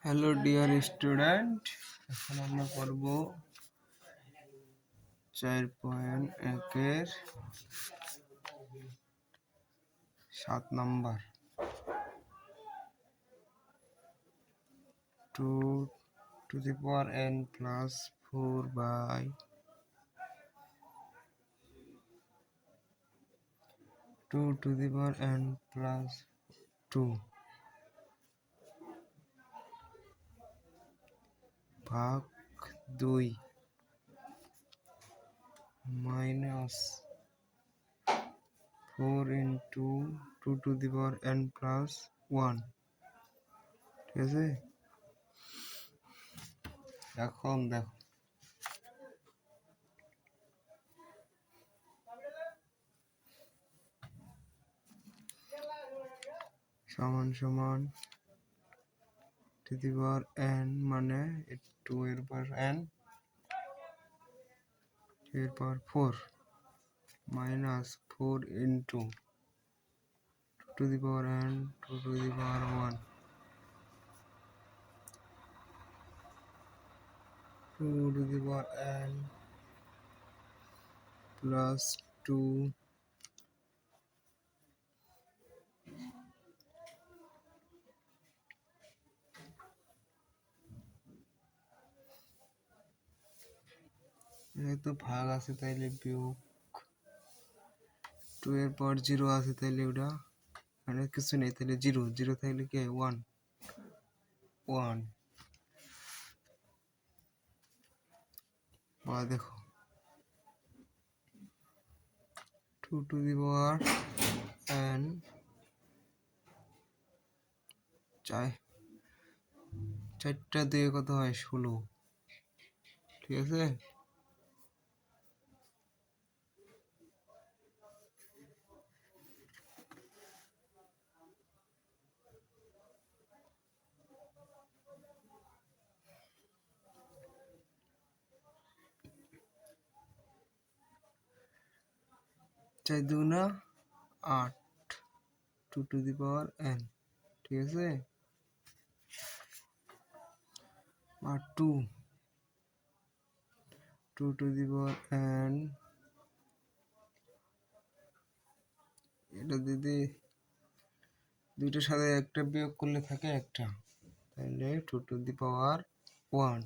Hello dear student, এখন আমরা পড়ব 4.1-এর 7 number 2 to the power n plus 4 by 2 to the power n plus 2 ভাগ 2 minus 4 into 2 to the power n plus 1। ঠিক আছে, এখন দেখো সমান সমান টু দি পাওয়ার n মানে 2 এর পাওয়ার n, 2 এর পাওয়ার 4 minus 4 into 2 to the power n 2 to the power 1, 2 to the power n plus 2 যেহেতু ভাগ আছে তাইলে বিয়োগ, 2 এর পর 0 আছে তাইলে ওটা মানে কিছু নেই, তাহলে 0 0 থাকলে কি 1 1। বা দেখো 2 to the power n 4টা দিয়ে কত হয় 16। ঠিক আছে, চার দুগুণা 8, 2 to the power n। ঠিক আছে, আর 2 to the power n, এটা দিদি দুইটার সাথে একটা বিয়োগ করলে থাকে একটা, তাহলে 2 to the power 1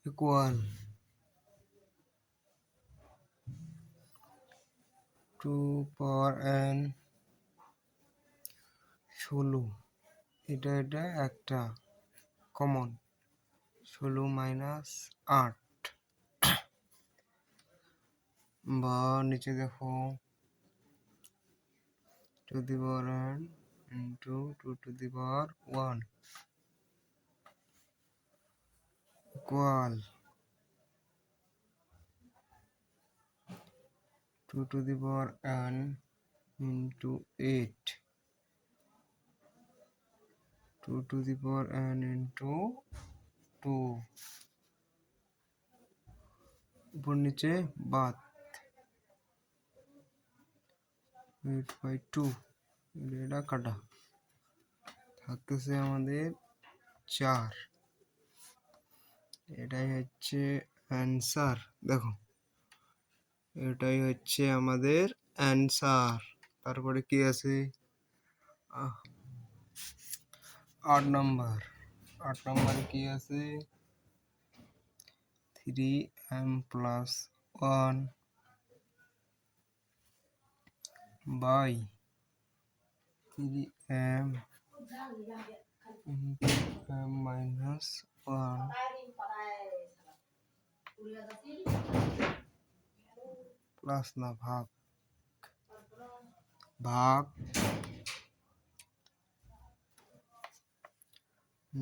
equal 2 power n 16। এটা একটা কমন, 16 মাইনাস 8 বা নিচে দেখো 2 to the power n into 2 to the power 1 equal 2 to the power n into 8, 2 to the power n into 2, উপর নিচে বাদ 8/2, এটা কাটা থাকতেছে আমাদের 4। এটাই হচ্ছে অ্যান্সার। দেখো এটাই হচ্ছে আমাদের অ্যান্সার। তারপরে কি আছে 8 নাম্বার, 8 নাম্বারে কি আছে 3m plus 1 by 3m into m minus 1 plus না ভাগ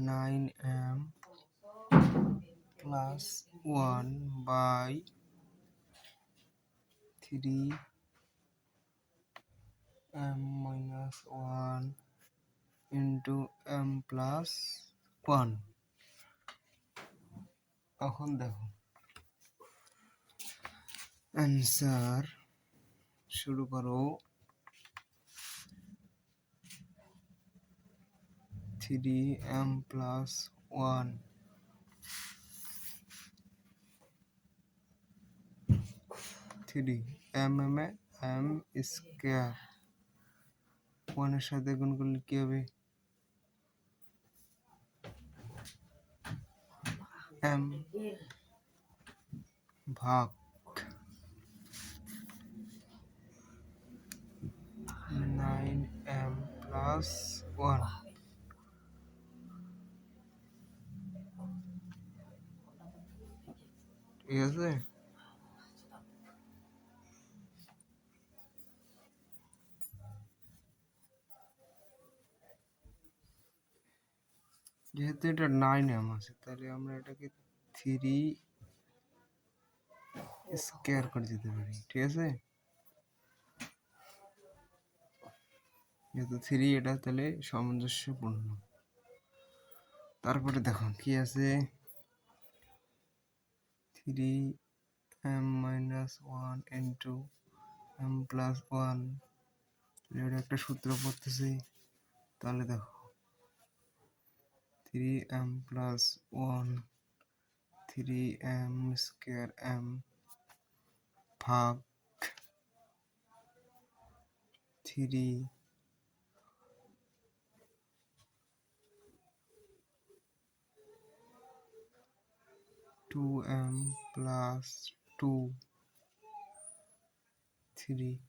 9m plus 1 by 3m minus 1 into m plus 1। এখন দেখো অ্যান্সার শুরু করো। 3m plus 1 3 m স্কয়ার 1 এর সাথে গুণ করলে কি হবে m ভাগ 9m plus 1 ঠিক আছে যেহেতু এটা 9m আছে তাহলে আমরা এটাকে 3 স্কয়ার করে দিতে পারি ঠিক আছে যেহেতু 3 এটা তাহলে সামঞ্জস্যপূর্ণ তারপরে দেখো কি আছে 3m minus 1 into m plus 1 এর একটা সূত্র পড়তেছি তাহলে দেখো 3m plus 1 3m square m ভাগ 3 2m plus 2 3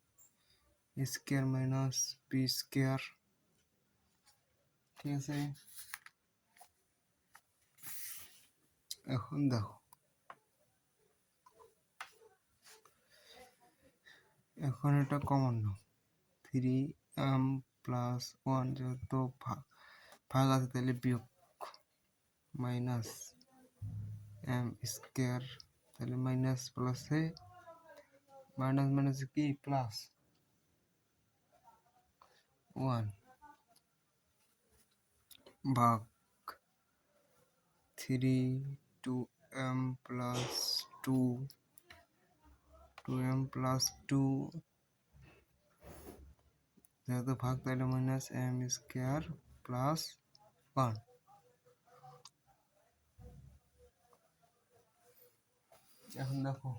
square minus b square ঠিক আছে এখন দেখো এখন এটা কমন নাও 3m plus 1 যেহেতু ভাগ আছে তাহলে বিয়োগ মাইনাস m স্কয়ার তাহলে মাইনাস প্লাসে মাইনাস মাইনাস কি প্লাস 1 ভাগ 3 2m plus 2 2m plus 2 যেহেতু ভাগ তাহলে মাইনাস m স্কয়ার প্লাস 1 এখন দেখো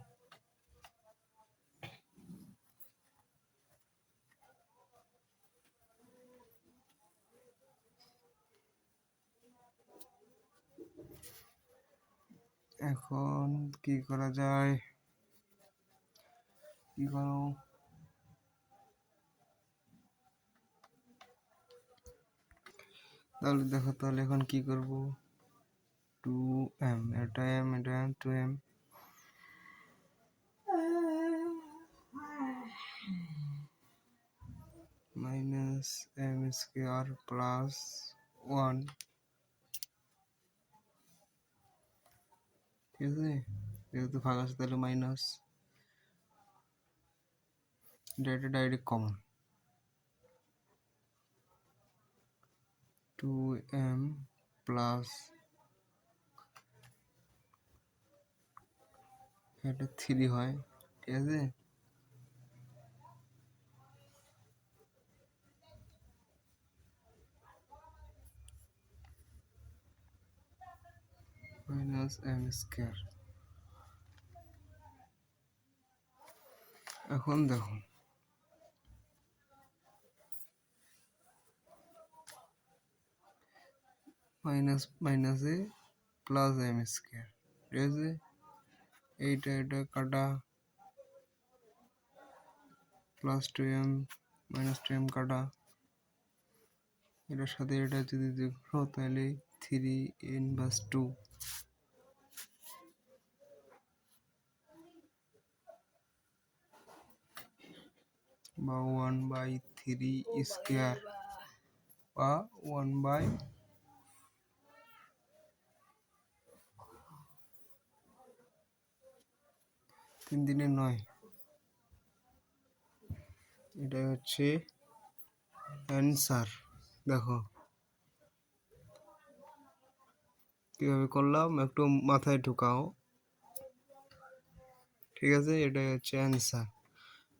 এখন কি করা যায় কি করো তাহলে দেখো তাহলে এখন কি করব 2m এটা m এটা m 2m minus m square plus 1 ঠিক আছে যেহেতু ভাগ আছে তাহলে minus direct common 2m plus এটা 3 হয় ঠিক আছে মাইনাস m স্কয়ার এখন দেখো মাইনাস মাইনাসে প্লাস m স্কয়ার ঠিক আছে এটা কাটা প্লাস 2m মাইনাস 2m কাটা এটার সাথে এটা যদি যোগ করো তাহলে 3 ইনভার্স 2 বা 1/3 স্কয়ার বা 1 3 দিনে 9 এটা হচ্ছে অ্যান্সার দেখো কিভাবে করলাম একটু মাথায় ঢুকাও ঠিক আছে এটাই হচ্ছে অ্যান্সার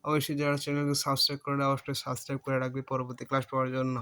অবশ্যই যারা চ্যানেলকে সাবস্ক্রাইব করে অবশ্যই সাবস্ক্রাইব করে রাখবে পরবর্তী ক্লাস পাওয়ার জন্য